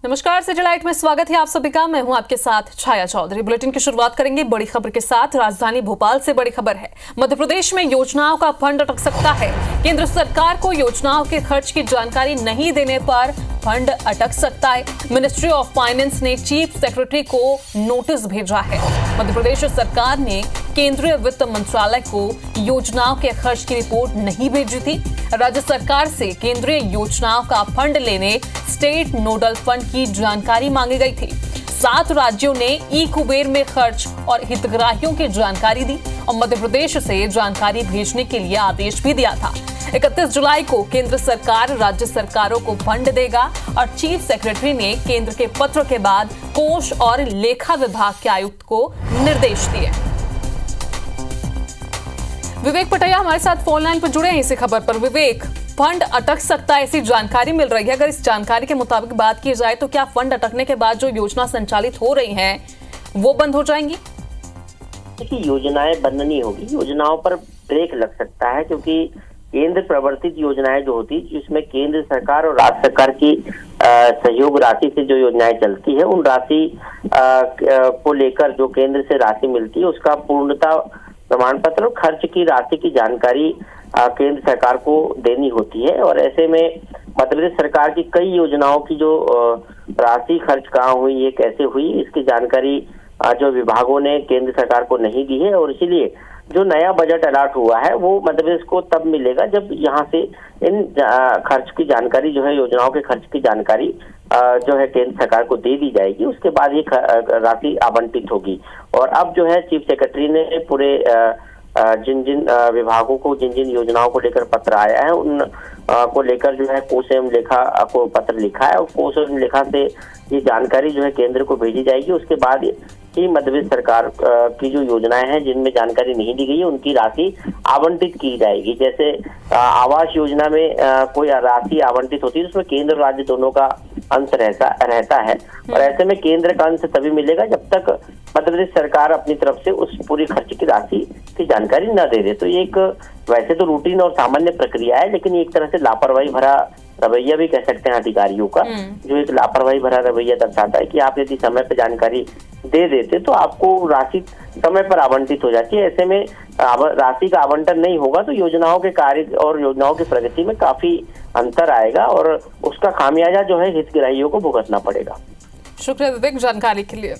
नमस्कार, सैटेलाइट में स्वागत है आप सभी का। मैं हूं आपके साथ छाया चौधरी। बुलेटिन की शुरुआत करेंगे बड़ी खबर के साथ। राजधानी भोपाल से बड़ी खबर है। मध्य प्रदेश में योजनाओं का फंड अटक सकता है। केंद्र सरकार को योजनाओं के खर्च की जानकारी नहीं देने पर फंड अटक सकता है। मिनिस्ट्री ऑफ फाइनेंस ने चीफ सेक्रेटरी को नोटिस भेजा है। मध्य प्रदेश सरकार ने केंद्रीय वित्त मंत्रालय को योजनाओं के खर्च की रिपोर्ट नहीं भेजी थी। राज्य सरकार से केंद्रीय योजनाओं का फंड लेने स्टेट नोडल फंड की जानकारी मांगी गई थी। 7 राज्यों ने ई कुबेर में खर्च और हितग्राहियों की जानकारी दी और मध्य प्रदेश से जानकारी भेजने के लिए आदेश भी दिया था। 31 जुलाई को केंद्र सरकार राज्य सरकारों को फंड देगा और चीफ सेक्रेटरी ने केंद्र के पत्र के बाद कोष और लेखा विभाग के आयुक्त को निर्देश दिए। विवेक पटैया हमारे साथ फोन लाइन पर जुड़े हैं इसी खबर पर। विवेक, फंड अटक सकता है ऐसी जानकारी मिल रही है। अगर इस जानकारी के मुताबिक बात की जाए तो क्या फंड अटकने के बाद जो योजना संचालित हो रही हैं वो बंद हो जाएंगी? देखिए, योजनाएं बंद नहीं होगी, योजनाओं पर ब्रेक लग सकता है क्योंकि केंद्र प्रवर्तित योजनाएं जो होती है जिसमें केंद्र सरकार और राज्य सरकार की सहयोग राशि से जो योजनाएं चलती है उन राशि को लेकर जो केंद्र से राशि मिलती है उसका पूर्णता प्रमाण पत्र और खर्च की राशि की जानकारी केंद्र सरकार को देनी होती है। और ऐसे में मध्य प्रदेश सरकार की कई योजनाओं की जो राशि खर्च कहाँ हुई, ये कैसे हुई, इसकी जानकारी जो विभागों ने केंद्र सरकार को नहीं दी है। और इसीलिए जो नया बजट अलॉट हुआ है वो मध्य प्रदेश को तब मिलेगा जब यहाँ से इन खर्च की जानकारी जो है, योजनाओं के खर्च की जानकारी जो है केंद्र सरकार को दे दी जाएगी। उसके बाद ये राशि आवंटित होगी। और अब जो है चीफ सेक्रेटरी ने पूरे जिन जिन विभागों को जिन जिन योजनाओं को लेकर पत्र आया है उन को लेकर जो है कोष एवं लेखा को पत्र लिखा है और कोष एवं लेखा से ये जानकारी जो है केंद्र को भेजी जाएगी। उसके बाद ही मध्य प्रदेश सरकार की जो योजनाएं हैं जिनमें जानकारी नहीं दी गई है उनकी राशि आवंटित की जाएगी। जैसे आवास योजना में कोई राशि आवंटित होती है उसमें केंद्र और राज्य दोनों का अंश रहता है और ऐसे में केंद्र का अंश तभी मिलेगा जब तक मध्य प्रदेश सरकार अपनी तरफ से उस पूरी खर्च की राशि की जानकारी न दे दे। तो ये एक वैसे तो रूटीन और सामान्य प्रक्रिया है, लेकिन एक तरह से लापरवाही भरा रवैया भी कह सकते हैं अधिकारियों का, जो एक लापरवाही भरा रवैया दर्शाता है कि आप यदि समय पर जानकारी दे देते तो आपको राशि समय पर आवंटित हो जाती है। ऐसे में राशि का आवंटन नहीं होगा तो योजनाओं के कार्य और योजनाओं की प्रगति में काफी अंतर आएगा और उसका खामियाजा जो है हितग्राहियों को भुगतना पड़ेगा। शुक्रिया विवेक जानकारी के लिए।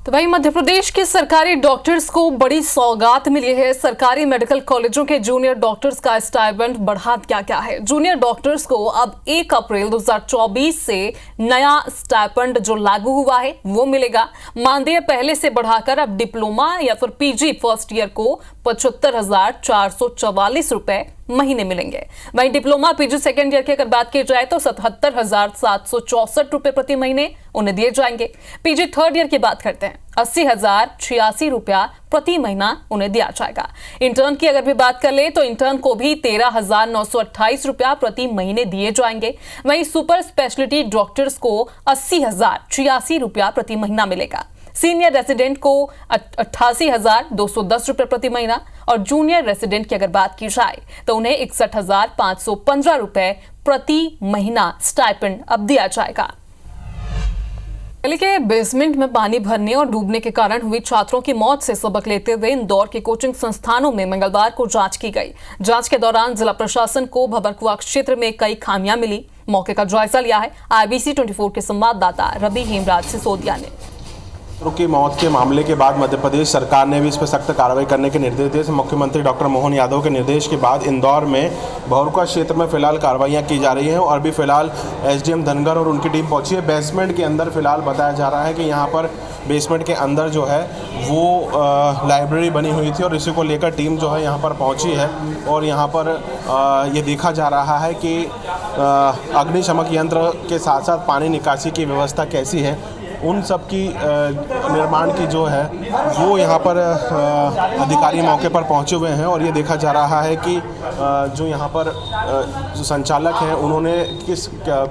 तो वहीं मध्य प्रदेश के सरकारी डॉक्टर्स को बड़ी सौगात मिली है। सरकारी मेडिकल कॉलेजों के जूनियर डॉक्टर्स का स्टाइपेंड बढ़ा दिया गया है। जूनियर डॉक्टर्स को अब 1 अप्रैल 2024 से नया स्टाइपेंड जो लागू हुआ है वो मिलेगा। मानदेय पहले से बढ़ाकर अब डिप्लोमा या फिर पीजी फर्स्ट ईयर को 75,444 रुपए महीने मिलेंगे। वहीं डिप्लोमा पीजी सेकेंड ईयर की अगर बात की जाए तो 77,764 रुपए प्रति महीने उन्हें दिए जाएंगे। पीजी थर्ड ईयर की बात करते हैं 80,086 रुपया प्रति महीना उन्हें दिया जाएगा। इंटर्न की अगर भी बात कर ले तो इंटर्न को भी 13,928 रुपया प्रति महीने दिए जाएंगे। वहीं सुपर स्पेशलिटी डॉक्टर्स को 80,086 रुपया प्रति महीना मिलेगा। सीनियर रेसिडेंट को 88,210 रुपए प्रति महीना और जूनियर रेसिडेंट की अगर बात की जाए तो उन्हें 61,515 रुपए प्रति महीना स्टाइपेंड अब दिया जाएगा। दिल्ली के बेसमेंट में पानी भरने और डूबने के कारण हुई छात्रों की मौत से सबक लेते हुए इंदौर के कोचिंग संस्थानों में मंगलवार को जांच की गई। जांच के दौरान जिला प्रशासन को भबरकुआ क्षेत्र में कई खामियां मिली। मौके का जायजा लिया है IBC 24 के संवाददाता रवि हेमराज सिसोदिया ने। की मौत के मामले के बाद मध्य प्रदेश सरकार ने भी इस पर सख्त कार्रवाई करने के निर्देश दिए। मुख्यमंत्री डॉक्टर मोहन यादव के निर्देश के बाद इंदौर में भबरकुआ क्षेत्र में फिलहाल कार्रवाइयां की जा रही हैं और अभी फिलहाल SDM धनगर और उनकी टीम पहुंची है। बेसमेंट के अंदर फिलहाल बताया जा रहा है कि यहां पर बेसमेंट के अंदर जो है वो लाइब्रेरी बनी हुई थी और इसी को लेकर टीम जो है यहाँ पर पहुँची है और यहाँ पर ये देखा जा रहा है कि अग्निशमक यंत्र के साथ साथ पानी निकासी की व्यवस्था कैसी है, उन सब की निर्माण की जो है वो यहाँ पर अधिकारी मौके पर पहुँचे हुए हैं और ये देखा जा रहा है कि जो यहाँ पर जो संचालक हैं उन्होंने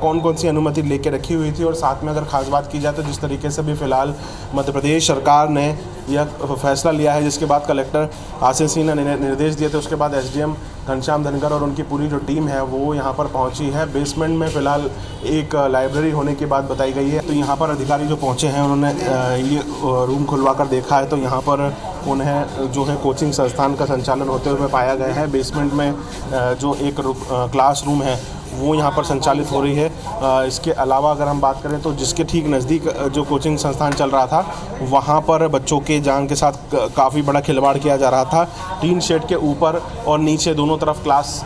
कौन कौन सी अनुमति लेके रखी हुई थी और साथ में अगर खास बात की जाए तो जिस तरीके से भी फिलहाल मध्य प्रदेश सरकार ने यह फैसला लिया है जिसके बाद कलेक्टर आशीष सिंह ने निर्देश दिए थे, उसके बाद SDM घनश्याम धनगर और उनकी पूरी जो टीम है वो यहाँ पर पहुँची है। बेसमेंट में फ़िलहाल एक लाइब्रेरी होने की बात बताई गई है। तो यहाँ पर अधिकारी जो पहुँचे हैं उन्होंने ये रूम खुलवा कर देखा है, तो यहाँ पर उन्हें जो है कोचिंग संस्थान का संचालन होते हुए पाया गया है। बेसमेंट में जो एक क्लास रूम है वो यहाँ पर संचालित हो रही है। इसके अलावा अगर हम बात करें तो जिसके ठीक नज़दीक जो कोचिंग संस्थान चल रहा था वहाँ पर बच्चों के जान के साथ काफ़ी बड़ा खिलवाड़ किया जा रहा था। टीन शेड के ऊपर और नीचे दोनों तरफ क्लास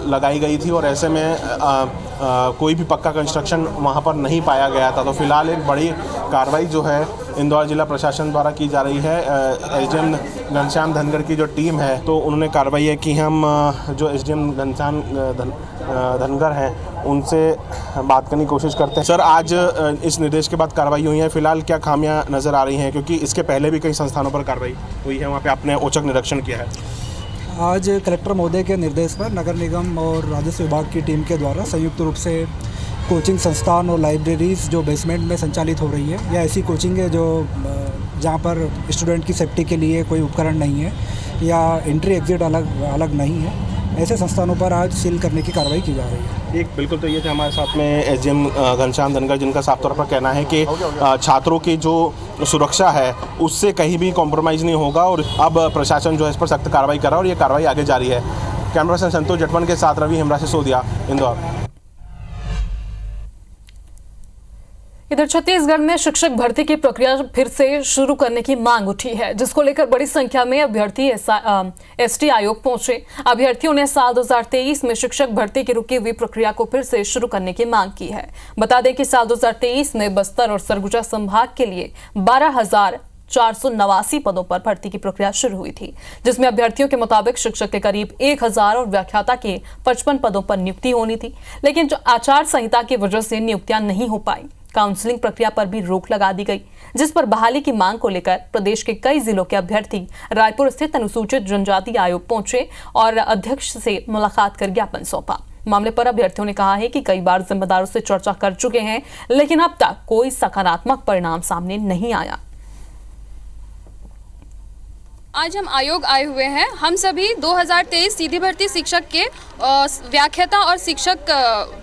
लगाई गई थी और ऐसे में कोई भी पक्का कंस्ट्रक्शन वहाँ पर नहीं पाया गया था। तो फिलहाल एक बड़ी कार्रवाई जो है इंदौर जिला प्रशासन द्वारा की जा रही है। एसडीएम घनश्याम धनगर की जो टीम है तो उन्होंने कार्रवाई है कि हम जो एसडीएम घनश्याम धनगर हैं उनसे बात करने की कोशिश करते हैं। सर, आज इस निर्देश के बाद कार्रवाई हुई है, फिलहाल क्या खामियां नज़र आ रही हैं? क्योंकि इसके पहले भी कई संस्थानों पर कार्रवाई हुई है, वहाँ पे आपने औचक निरीक्षण किया है। आज कलेक्टर महोदय के निर्देश पर नगर निगम और राजस्व विभाग की टीम के द्वारा संयुक्त रूप से कोचिंग संस्थान और लाइब्रेरीज़ जो बेसमेंट में संचालित हो रही है या ऐसी कोचिंग है जो जहाँ पर स्टूडेंट की सेफ्टी के लिए कोई उपकरण नहीं है या एंट्री एग्जिट अलग नहीं है, ऐसे संस्थानों पर आज सील करने की कार्रवाई की जा रही है। एक बिल्कुल, तो ये थे हमारे साथ में एसडीएम घनश्याम धनगर, जिनका साफ तौर पर कहना है कि छात्रों की जो सुरक्षा है उससे कहीं भी कॉम्प्रोमाइज़ नहीं होगा और अब प्रशासन जो है इस पर सख्त कार्रवाई कर रहा है और ये कार्रवाई आगे जारी है। कैमरा पर्सन संतोष जटवन के साथ रवि हेमरा से सोदिया, इंदौर। इधर छत्तीसगढ़ में शिक्षक भर्ती की प्रक्रिया फिर से शुरू करने की मांग उठी है, जिसको लेकर बड़ी संख्या में अभ्यर्थी एसटी आयोग पहुंचे। अभ्यर्थियों ने साल 2023 में शिक्षक भर्ती की रुकी हुई प्रक्रिया को फिर से शुरू करने की मांग की है। बता दें कि साल 2023 में बस्तर और सरगुजा संभाग के लिए 12,489 पदों पर भर्ती की प्रक्रिया शुरू हुई थी, जिसमें अभ्यर्थियों के मुताबिक शिक्षक के करीब 1,000 और व्याख्याता के 55 पदों पर नियुक्ति होनी थी, लेकिन जो आचार संहिता की वजह से नियुक्तियां नहीं हो पाई। काउंसलिंग प्रक्रिया पर भी रोक लगा दी गई, जिस पर बहाली की मांग को लेकर प्रदेश के कई जिलों के अभ्यर्थी रायपुर स्थित अनुसूचित जनजाति आयोग पहुंचे और अध्यक्ष से मुलाकात कर ज्ञापन सौंपा। मामले पर अभ्यर्थियों ने कहा है कि कई बार जिम्मेदारों से चर्चा कर चुके हैं, लेकिन अब तक कोई सकारात्मक परिणाम सामने नहीं आया। आज हम आयोग आए हुए हैं। हम सभी 2023 सीधी भर्ती शिक्षक के व्याख्याता और शिक्षक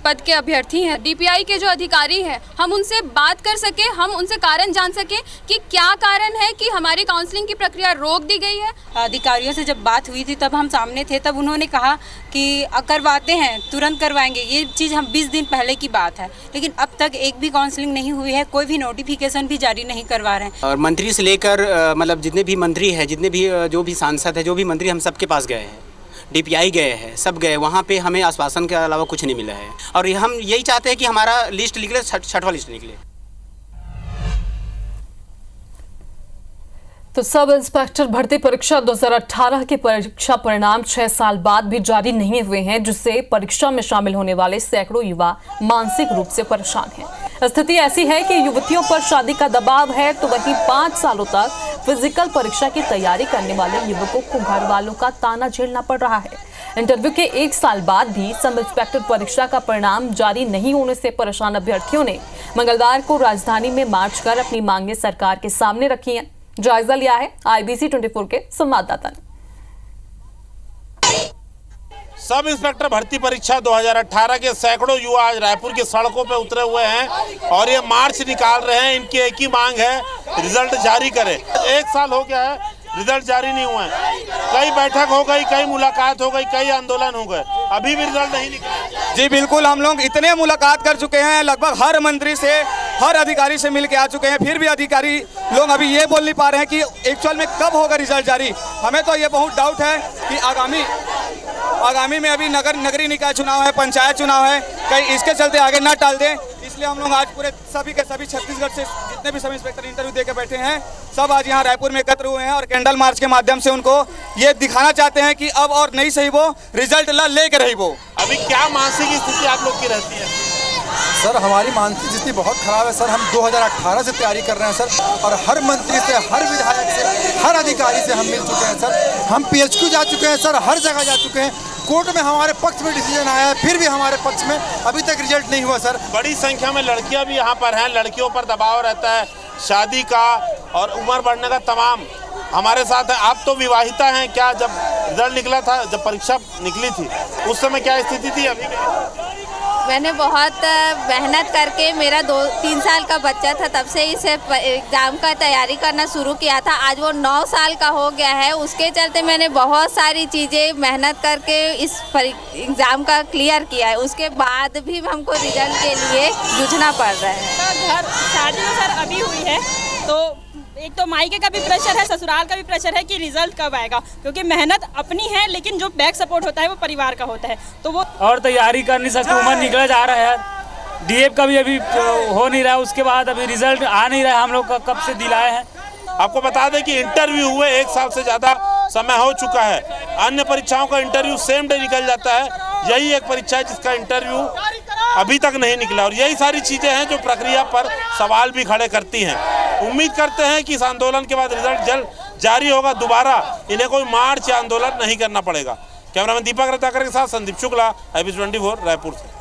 पद के अभ्यर्थी हैं। डीपीआई के जो अधिकारी हैं, हम उनसे बात कर सके, हम उनसे कारण जान सके कि क्या कारण है कि हमारी काउंसलिंग की प्रक्रिया रोक दी गई है। अधिकारियों से जब बात हुई थी तब हम सामने थे, तब उन्होंने कहा कि करवाते हैं, तुरंत करवाएंगे। ये चीज़ हम 20 दिन पहले की बात है, लेकिन अब तक एक भी काउंसलिंग नहीं हुई है, कोई भी नोटिफिकेशन भी जारी नहीं करवा रहे हैं। और मंत्री से लेकर मतलब जितने भी मंत्री हैं, जितने भी जो भी सांसद है, जो भी मंत्री, हम सबके पास गए हैं, डीपीआई गए हैं, सब गए। वहाँ पे हमें आश्वासन के अलावा कुछ नहीं मिला है और हम यही चाहते हैं कि हमारा लिस्ट निकले, छठवां लिस्ट निकले। तो सब इंस्पेक्टर भर्ती परीक्षा 2018 के परीक्षा परिणाम 6 साल बाद भी जारी नहीं हुए हैं, जिससे परीक्षा में शामिल होने वाले सैकड़ों युवा मानसिक रूप से परेशान हैं। स्थिति ऐसी है कि युवतियों पर शादी का दबाव है, तो वहीं 5 सालों तक फिजिकल परीक्षा की तैयारी करने वाले युवकों को घर वालों का ताना झेलना पड़ रहा है। इंटरव्यू के 1 साल बाद भी सब इंस्पेक्टर परीक्षा का परिणाम जारी नहीं होने से परेशान अभ्यर्थियों ने मंगलवार को राजधानी में मार्च कर अपनी मांगें सरकार के सामने रखी हैं। जायजा लिया है IBC 24 के संवाददाता ने। सब इंस्पेक्टर भर्ती परीक्षा 2018 के सैकड़ों युवा आज रायपुर की सड़कों पे उतरे हुए हैं और ये मार्च निकाल रहे हैं। इनकी एक ही मांग है, रिजल्ट जारी करें। 1 साल हो गया है, रिजल्ट जारी नहीं हुआ है। कई बैठक हो गई, कई मुलाकात हो गई, कई आंदोलन हो गए, अभी भी रिजल्ट नहीं निकला। जी बिल्कुल, हम लोग इतने मुलाकात कर चुके हैं, लगभग हर मंत्री से, हर अधिकारी से मिल के आ चुके हैं, फिर भी अधिकारी लोग अभी ये बोल नहीं पा रहे हैं कि एक्चुअल में कब होगा रिजल्ट जारी। हमें तो ये बहुत डाउट है कि आगामी में अभी नगरीय निकाय चुनाव है, पंचायत चुनाव है, कहीं इसके चलते आगे ना टाल दें। इसलिए हम लोग आज पूरे सभी के सभी छत्तीसगढ़ से जितने भी सब इंस्पेक्टर इंटरव्यू देकर बैठे हैं, सब आज यहाँ रायपुर में एकत्र हुए हैं और कैंडल मार्च के माध्यम से उनको ये दिखाना चाहते हैं कि अब और नहीं सही वो रिजल्ट लेके रही वो। अभी क्या मानसिक स्थिति आप लोग की रहती है? सर, हमारी मानसिक स्थिति बहुत खराब है सर। हम 2018 से तैयारी कर रहे हैं सर, और हर मंत्री से, हर विधायक से, हर अधिकारी से हम मिल चुके हैं सर। हम PHQ जा चुके हैं सर, हर जगह जा चुके हैं। कोर्ट में हमारे पक्ष में डिसीजन आया है, फिर भी हमारे पक्ष में अभी तक रिजल्ट नहीं हुआ सर। बड़ी संख्या में लड़कियां भी यहाँ पर हैं, लड़कियों पर दबाव रहता है शादी का और उम्र बढ़ने का तमाम। हमारे साथ है। आप तो विवाहिता हैं, क्या जब रिजल्ट निकला था, जब परीक्षा निकली थी उस समय क्या स्थिति थी? अभी मैंने बहुत मेहनत करके, मेरा 2-3 साल का बच्चा था तब से इसे एग्ज़ाम का तैयारी करना शुरू किया था। आज वो 9 साल का हो गया है। उसके चलते मैंने बहुत सारी चीज़ें मेहनत करके इस एग्ज़ाम का क्लियर किया है। उसके बाद भी हमको रिजल्ट के लिए जूझना पड़ रहा है। घर शादी तो सर अभी हुई है, तो एक तो मायके का भी प्रेशर है, ससुराल का भी प्रेशर है कि रिजल्ट कब आएगा, क्योंकि मेहनत अपनी है लेकिन जो बैक सपोर्ट होता है वो परिवार का होता है। तो वो और तैयारी कर नहीं सकती, उम्र निकला जा रहा है। डीएफ का भी अभी हो नहीं रहा, उसके बाद अभी रिजल्ट आ नहीं रहा है। हम लोग कब से दिलाए हैं। आपको बता दें कि इंटरव्यू हुए 1 साल से ज़्यादा समय हो चुका है। अन्य परीक्षाओं का इंटरव्यू सेम डे निकल जाता है, यही एक परीक्षा है जिसका इंटरव्यू अभी तक नहीं निकला। और यही सारी चीज़ें हैं जो प्रक्रिया पर सवाल भी खड़े करती हैं। उम्मीद करते हैं कि इस आंदोलन के बाद रिजल्ट जल्द जारी होगा। दोबारा इन्हें कोई मार्च या आंदोलन नहीं करना पड़ेगा। कैमरामैन दीपक रत्नाकर के साथ संदीप शुक्ला, IBC24 रायपुर से।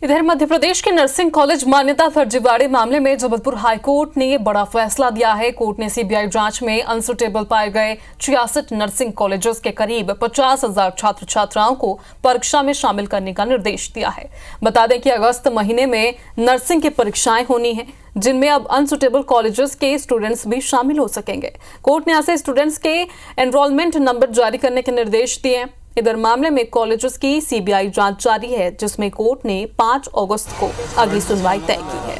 इधर मध्य प्रदेश के नर्सिंग कॉलेज मान्यता फर्जीवाड़े मामले में जबलपुर हाईकोर्ट ने ये बड़ा फैसला दिया है। कोर्ट ने सीबीआई जांच में अनसुटेबल पाए गए 66 नर्सिंग कॉलेजेस के करीब 50,000 छात्र छात्राओं को परीक्षा में शामिल करने का निर्देश दिया है। बता दें कि अगस्त महीने में नर्सिंग की परीक्षाएं होनी है, जिनमें अब अनसुटेबल कॉलेजेस के स्टूडेंट्स भी शामिल हो सकेंगे। कोर्ट ने ऐसे स्टूडेंट्स के एनरोलमेंट नंबर जारी करने के निर्देश दिए हैं। इधर मामले में कॉलेजेस की सीबीआई जांच जारी है, जिसमें कोर्ट ने 5 अगस्त को अगली सुनवाई तय की है।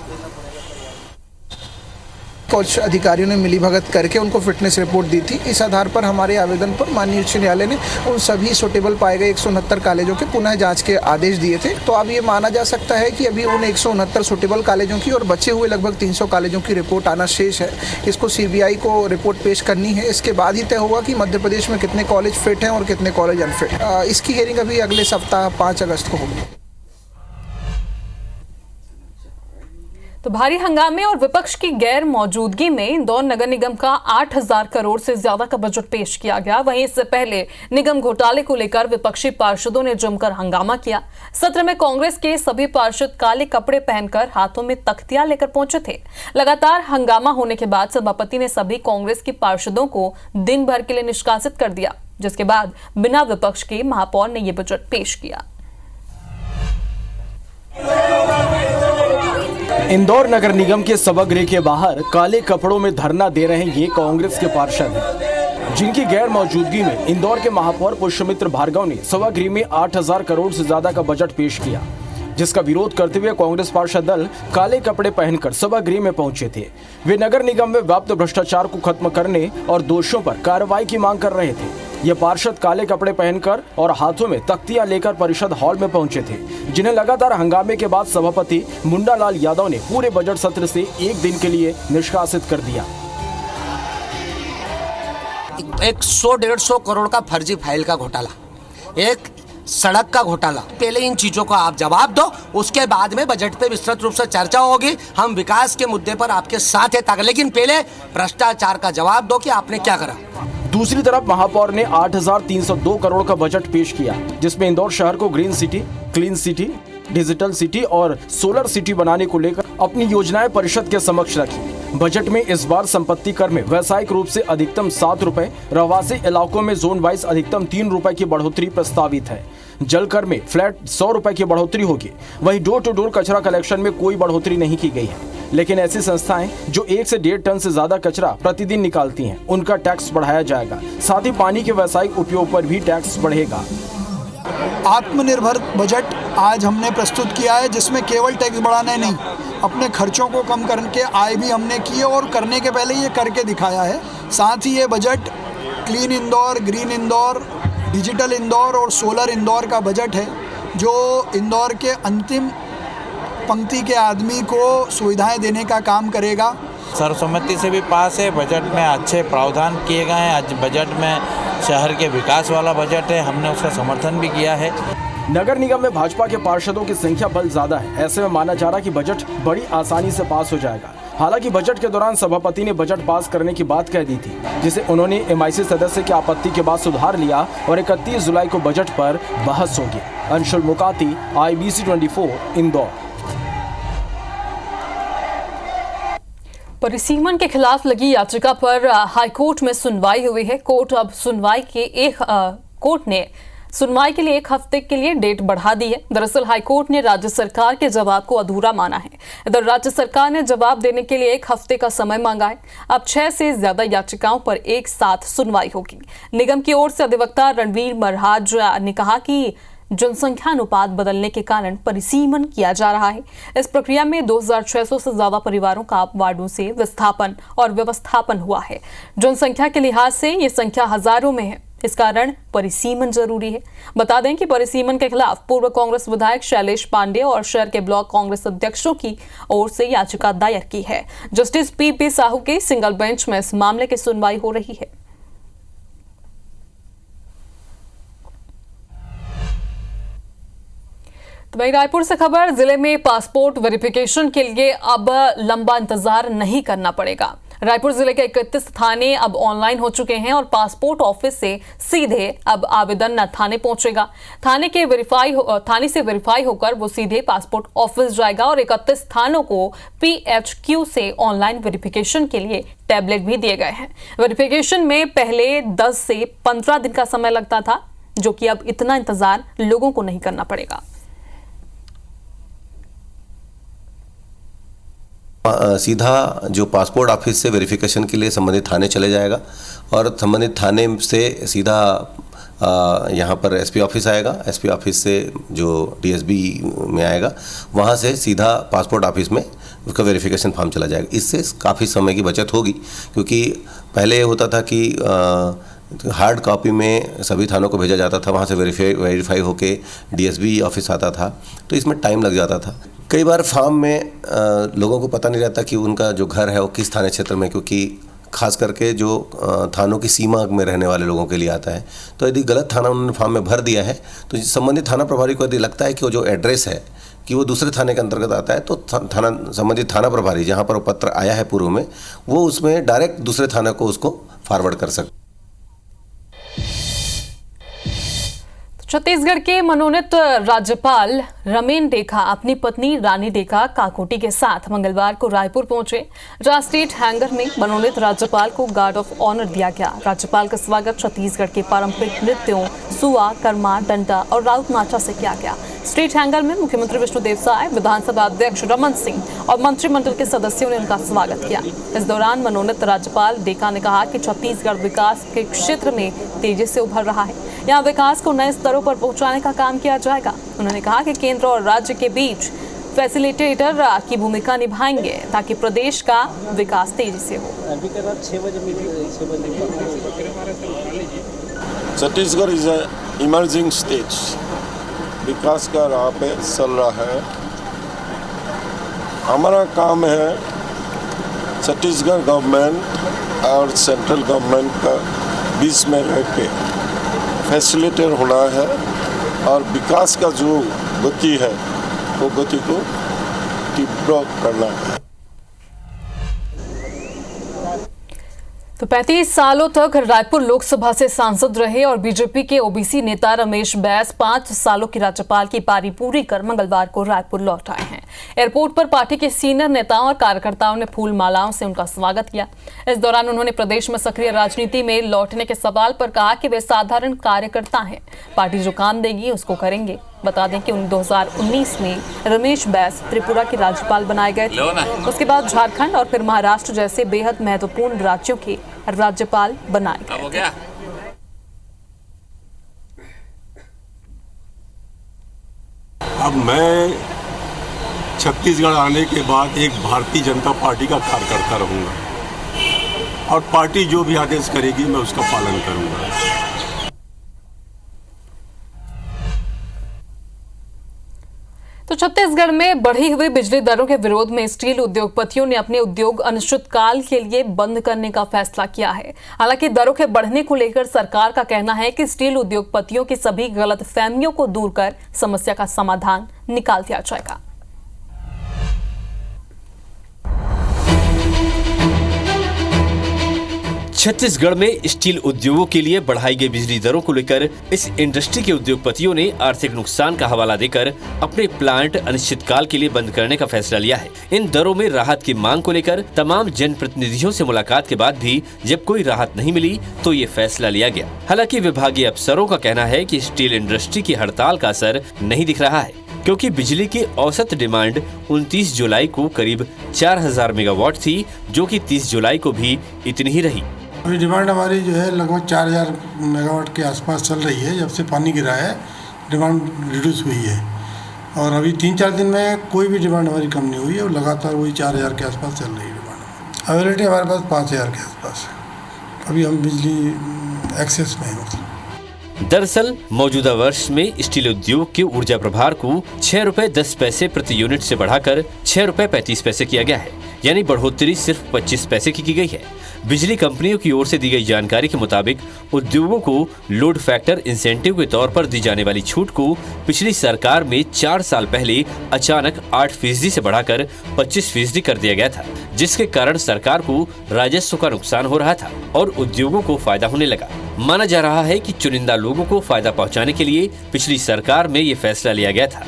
कुछ अधिकारियों ने मिलीभगत करके उनको फिटनेस रिपोर्ट दी थी। इस आधार पर हमारे आवेदन पर माननीय उच्च न्यायालय ने उन सभी सुटेबल पाए गए 169 कॉलेजों के पुनः जांच के आदेश दिए थे। तो अब ये माना जा सकता है कि अभी उन 169 सुटेबल कॉलेजों की और बचे हुए लगभग 300 कॉलेजों की रिपोर्ट आना शेष है। इसको सीबीआई को रिपोर्ट पेश करनी है। इसके बाद ही तय होगा कि मध्य प्रदेश में कितने कॉलेज फिट हैं और कितने कॉलेज अनफिट। इसकी हियरिंग अभी अगले सप्ताह 5 अगस्त को होगी। तो भारी हंगामे और विपक्ष की गैर मौजूदगी में इंदौर नगर निगम का 8,000 करोड़ से ज्यादा का बजट पेश किया गया। वहीं इससे पहले निगम घोटाले को लेकर विपक्षी पार्षदों ने जमकर हंगामा किया। सत्र में कांग्रेस के सभी पार्षद काले कपड़े पहनकर हाथों में तख्तियां लेकर पहुंचे थे। लगातार हंगामा होने के बाद सभापति ने सभी कांग्रेस के पार्षदों को दिन भर के लिए निष्कासित कर दिया, जिसके बाद बिना विपक्ष के महापौर ने यह बजट पेश किया। इंदौर नगर निगम के सभागृह के बाहर काले कपड़ों में धरना दे रहे ये कांग्रेस के पार्षद हैं, जिनकी गैर मौजूदगी में इंदौर के महापौर पुष्यमित्र भार्गव ने सभागृह में 8,000 करोड़ से ज्यादा का बजट पेश किया, जिसका विरोध करते हुए कांग्रेस पार्षद दल काले कपड़े पहनकर सभागृह में पहुंचे थे। वे नगर निगम में व्याप्त भ्रष्टाचार को खत्म करने और दोषियों पर कार्रवाई की मांग कर रहे थे। ये पार्षद काले कपड़े पहनकर और हाथों में तख्तियां लेकर परिषद हॉल में पहुंचे थे, जिन्हें लगातार हंगामे के बाद सभापति मुंडालाल यादव ने पूरे बजट सत्र से एक दिन के लिए निष्कासित कर दिया। 100-150 करोड़ का फर्जी फाइल का घोटाला, एक सड़क का घोटाला। पहले इन चीजों का आप जवाब दो, उसके बाद में बजट पे विस्तृत रूप से चर्चा होगी। हम विकास के मुद्दे पर आपके साथ है, लेकिन पहले भ्रष्टाचार का जवाब दो कि आपने क्या करा। दूसरी तरफ महापौर ने 8,302 करोड़ का बजट पेश किया, जिसमें इंदौर शहर को green city, clean city, digital city और सोलर सिटी बनाने को लेकर अपनी योजनाएं परिषद के समक्ष रखी। बजट में इस बार संपत्ति कर में व्यावसायिक रूप से अधिकतम 7 रुपए, रहवासी इलाकों में जोन वाइज अधिकतम 3 रुपए की बढ़ोतरी प्रस्तावित है। जल कर में फ्लैट 100 रुपए की बढ़ोतरी होगी। वहीं डोर टू डोर कचरा कलेक्शन में कोई बढ़ोतरी नहीं की गई है, लेकिन ऐसी संस्थाएं जो 1 से 1.5 टन से ज्यादा कचरा प्रतिदिन निकालती हैं, उनका टैक्स बढ़ाया जाएगा। साथ ही पानी के व्यावसायिक उपयोग पर भी टैक्स बढ़ेगा। आत्मनिर्भर बजट आज हमने प्रस्तुत किया है, जिसमें केवल टैक्स बढ़ाना नहीं, अपने खर्चों को कम करके आय भी हमने की है और करने के पहले ये करके दिखाया है। साथ ही ये budget clean Indore, green Indore, digital Indore और सोलर इंदौर का बजट है, जो इंदौर के अंतिम पंक्ति के आदमी को सुविधाएं देने का काम करेगा। सर्वसम्मति से भी पास है। बजट में अच्छे प्रावधान किए गए हैं। आज बजट में शहर के विकास वाला बजट है, हमने उसका समर्थन भी किया है। नगर निगम में भाजपा के पार्षदों की संख्या बल ज्यादा है, ऐसे में माना जा रहा कि बजट बड़ी आसानी से पास हो जाएगा। हालांकि बजट के दौरान सभापति ने बजट पास करने की बात कह दी थी, जिसे उन्होंने MIC सदस्य की आपत्ति के बाद सुधार लिया और 31 जुलाई को बजट पर बहस होगी। अंशुल मुकाती, IBC24 इंदौर। परिसीमन के खिलाफ लगी याचिका पर हाईकोर्ट में सुनवाई हुई है। कोर्ट ने सुनवाई के लिए 1 हफ्ते के लिए डेट बढ़ा दी है। दरअसल हाईकोर्ट ने राज्य सरकार के जवाब को अधूरा माना है। इधर राज्य सरकार ने जवाब देने के लिए 1 हफ्ते का समय मांगा है। अब 6 से ज्यादा याचिकाओं पर एक साथ सुनवाई होगी। निगम की ओर से अधिवक्ता रणवीर महराज ने कहा कि जनसंख्या अनुपात बदलने के कारण परिसीमन किया जा रहा है। इस प्रक्रिया में 2600 से ज्यादा परिवारों का वार्डों से विस्थापन और व्यवस्थापन हुआ है। जनसंख्या के लिहाज से ये संख्या हजारों में है, इस कारण परिसीमन जरूरी है। बता दें कि परिसीमन के खिलाफ पूर्व कांग्रेस विधायक शैलेश पांडे और शहर के ब्लॉक कांग्रेस अध्यक्षों की ओर से याचिका दायर की है। जस्टिस पी साहू के सिंगल बेंच में इस मामले की सुनवाई हो रही है। तो वहीं रायपुर से खबर, जिले में पासपोर्ट वेरिफिकेशन के लिए अब लंबा इंतजार नहीं करना पड़ेगा। रायपुर जिले के 31 थाने अब ऑनलाइन हो चुके हैं और पासपोर्ट ऑफिस से सीधे अब आवेदन थाने पहुंचेगा। थाने से वेरीफाई होकर वो सीधे पासपोर्ट ऑफिस जाएगा और 31 थानों को PHQ से ऑनलाइन वेरिफिकेशन के लिए टैबलेट भी दिए गए हैं। वेरिफिकेशन में पहले 10 से 15 दिन का समय लगता था, जो कि अब इतना इंतजार लोगों को नहीं करना पड़ेगा। सीधा जो पासपोर्ट ऑफिस से वेरिफिकेशन के लिए संबंधित थाने चले जाएगा और संबंधित थाने से सीधा यहाँ पर SP ऑफिस आएगा। SP ऑफिस से जो DSB में आएगा, वहाँ से सीधा पासपोर्ट ऑफिस में उसका वेरिफिकेशन फॉर्म चला जाएगा। इससे काफ़ी समय की बचत होगी, क्योंकि पहले ये होता था कि हार्ड कॉपी में सभी थानों को भेजा जाता था, वहाँ से वेरीफाई होके DSB ऑफिस आता था, तो इसमें टाइम लग जाता था। कई बार फॉर्म में लोगों को पता नहीं रहता कि उनका जो घर है वो किस थाने क्षेत्र में, क्योंकि खास करके जो थानों की सीमा में रहने वाले लोगों के लिए आता है। तो यदि गलत थाना उन्होंने फॉर्म में भर दिया है तो संबंधित थाना प्रभारी को यदि लगता है कि वो जो एड्रेस है कि वो दूसरे थाने के अंतर्गत आता है, तो संबंधित थाना प्रभारी जहाँ पर वो पत्र आया है पूर्व में, वो उसमें डायरेक्ट दूसरे थाने को उसको फॉरवर्ड कर सकते। छत्तीसगढ़ के मनोनीत राज्यपाल रमेन डेका अपनी पत्नी रानी डेका काकोटी के साथ मंगलवार को रायपुर पहुंचे। जहां स्टेट हैंगर में मनोनीत राज्यपाल को गार्ड ऑफ ऑनर दिया गया। राज्यपाल का स्वागत छत्तीसगढ़ के पारंपरिक नृत्यों सुआ, कर्मा, डंडा और राउत नाचा से किया गया। स्ट्रीट हैंगर में मुख्यमंत्री विष्णुदेव साय, विधानसभा अध्यक्ष रमन सिंह और मंत्रिमंडल के सदस्यों ने उनका स्वागत किया। इस दौरान मनोनीत राज्यपाल डेका ने कहा कि छत्तीसगढ़ विकास के क्षेत्र में तेजी से उभर रहा है। यहाँ विकास को नए स्तरों पर पहुंचाने का काम किया जाएगा। उन्होंने कहा कि केंद्र और राज्य के बीच फैसिलिटेटर की भूमिका निभाएंगे ताकि प्रदेश का विकास तेजी से हो। छत्तीसगढ़ इज इमर्जिंग स्टेट, विकास का राह पे चल रहा है। हमारा काम है छत्तीसगढ़ गवर्नमेंट और सेंट्रल गवर्नमेंट का बीच में रह के फैसिलिटेटर होना है और विकास का जो गति है वो गति को तीव्र करना है। तो 35 सालों तक रायपुर लोकसभा से सांसद रहे और बीजेपी के ओबीसी नेता रमेश बैस 5 सालों की राज्यपाल की पारी पूरी कर मंगलवार को रायपुर लौट आए हैं। एयरपोर्ट पर पार्टी के सीनियर नेताओं और कार्यकर्ताओं ने फूल मालाओं से उनका स्वागत किया। इस दौरान उन्होंने प्रदेश में सक्रिय राजनीति में लौटने के सवाल पर कहा कि वे साधारण कार्यकर्ता हैं, पार्टी जो काम देगी उसको करेंगे। बता दें कि 2019 में रमेश बैस त्रिपुरा के राज्यपाल बनाए गए थे। उसके बाद झारखंड और फिर महाराष्ट्र जैसे बेहद महत्वपूर्ण राज्यों के राज्यपाल बनाए गए। अब मैं छत्तीसगढ़ आने के बाद एक भारतीय जनता पार्टी का कार्यकर्ता रहूंगा और पार्टी जो भी आदेश करेगी मैं उसका पालन करूंगा। तो छत्तीसगढ़ में बढ़ी हुई बिजली दरों के विरोध में स्टील उद्योगपतियों ने अपने उद्योग अनिश्चितकाल के लिए बंद करने का फैसला किया है। हालांकि दरों के बढ़ने को लेकर सरकार का कहना है कि स्टील उद्योगपतियों की सभी गलतफहमियों को दूर कर समस्या का समाधान निकाल दिया जाएगा। छत्तीसगढ़ में स्टील उद्योगों के लिए बढ़ाई गई बिजली दरों को लेकर इस इंडस्ट्री के उद्योगपतियों ने आर्थिक नुकसान का हवाला देकर अपने प्लांट अनिश्चितकाल के लिए बंद करने का फैसला लिया है। इन दरों में राहत की मांग को लेकर तमाम जनप्रतिनिधियों से मुलाकात के बाद भी जब कोई राहत नहीं मिली तो ये फैसला लिया गया। हालांकि विभागीय अफसरों का कहना है कि स्टील इंडस्ट्री की हड़ताल का असर नहीं दिख रहा है, क्योंकि बिजली की औसत डिमांड 29 जुलाई को करीब 4000 मेगावाट थी, जो कि 30 जुलाई को भी इतनी ही रही। अभी डिमांड हमारी जो है लगभग 4000 मेगावाट के आसपास चल रही है। जब से पानी गिरा है डिमांड रिड्यूस हुई है और अभी 3-4 दिन में कोई भी डिमांड हमारी कम नहीं हुई है और लगातार वही 4000 के आसपास चल रही है डिमांड। अवेलेबिलिटी हमारे पास 5000 के आसपास है। अभी हम बिजली एक्सेस में हैं। दरअसल मौजूदा वर्ष में स्टील उद्योग के ऊर्जा प्रभार को 6 रुपए 10 पैसे प्रति यूनिट से बढ़ाकर 6 रुपए 35 पैसे किया गया है, यानी बढ़ोतरी सिर्फ 25 पैसे की गई है। बिजली कंपनियों की ओर से दी गई जानकारी के मुताबिक उद्योगों को लोड फैक्टर इंसेंटिव के तौर पर दी जाने वाली छूट को पिछली सरकार में 4 साल पहले अचानक 8% से बढ़ाकर 25% कर दिया गया था, जिसके कारण सरकार को राजस्व का नुकसान हो रहा था और उद्योगों को फायदा होने लगा। माना जा रहा है कि चुनिंदा लोगों को फायदा पहुंचाने के लिए पिछली सरकार में ये फैसला लिया गया था।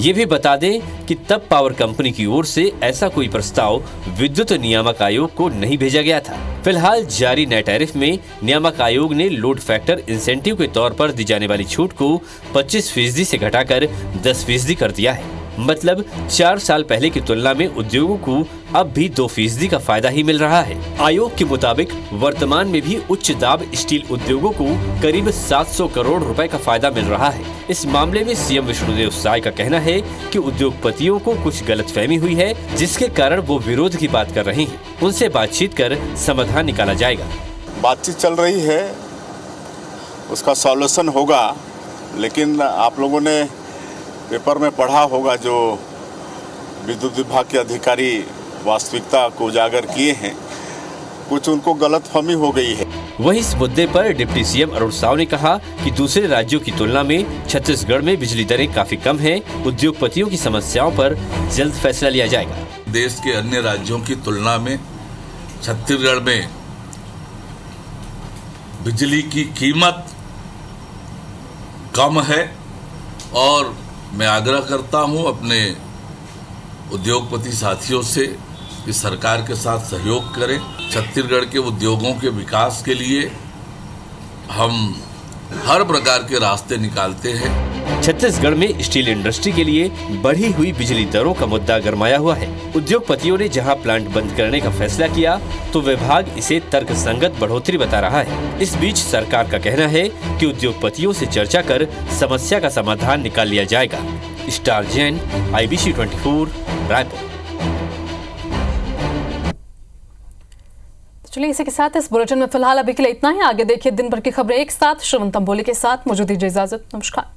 ये भी बता दें कि तब पावर कंपनी की ओर से ऐसा कोई प्रस्ताव विद्युत नियामक आयोग को नहीं भेजा गया था। फिलहाल जारी नए टैरिफ में नियामक आयोग ने लोड फैक्टर इंसेंटिव के तौर पर दी जाने वाली छूट को 25% से घटाकर 10% कर दिया है। मतलब 4 साल पहले की तुलना में उद्योगों को अब भी 2% का फायदा ही मिल रहा है। आयोग के मुताबिक वर्तमान में भी उच्च दाब स्टील उद्योगों को करीब 700 करोड़ रुपए का फायदा मिल रहा है। इस मामले में सीएम विष्णुदेव साय का कहना है कि उद्योगपतियों को कुछ गलतफहमी हुई है, जिसके कारण वो विरोध की बात कर रहे हैं। उनसे बातचीत कर समाधान निकाला जाएगा। बातचीत चल रही है, उसका सॉल्यूशन होगा, लेकिन आप लोगों ने पेपर में पढ़ा होगा जो विद्युत विभाग के अधिकारी वास्तविकता को उजागर किए हैं, कुछ उनको गलतफहमी हो गई है। वहीं इस मुद्दे पर डिप्टी सीएम अरुण साव ने कहा कि दूसरे राज्यों की तुलना में छत्तीसगढ़ में बिजली दरें काफी कम हैं। उद्योगपतियों की समस्याओं पर जल्द फैसला लिया जाएगा। देश के अन्य राज्यों की तुलना में छत्तीसगढ़ में बिजली की कीमत कम है और मैं आग्रह करता हूं अपने उद्योगपति साथियों से कि सरकार के साथ सहयोग करें। छत्तीसगढ़ के उद्योगों के विकास के लिए हम हर प्रकार के रास्ते निकालते हैं। छत्तीसगढ़ में स्टील इंडस्ट्री के लिए बढ़ी हुई बिजली दरों का मुद्दा गरमाया हुआ है। उद्योगपतियों ने जहां प्लांट बंद करने का फैसला किया तो विभाग इसे तर्कसंगत बढ़ोतरी बता रहा है। इस बीच सरकार का कहना है कि उद्योगपतियों से चर्चा कर समस्या का समाधान निकाल लिया जाएगा। Star Jain, IBC 24, Raipur. चलिए इसी के साथ इस बुलेटिन में फिलहाल अभी के लिए इतना ही। आगे देखिए दिन भर की खबरें एक साथ श्रवण तंबोली के साथ। मुझे दीजिए इजाजत। नमस्कार।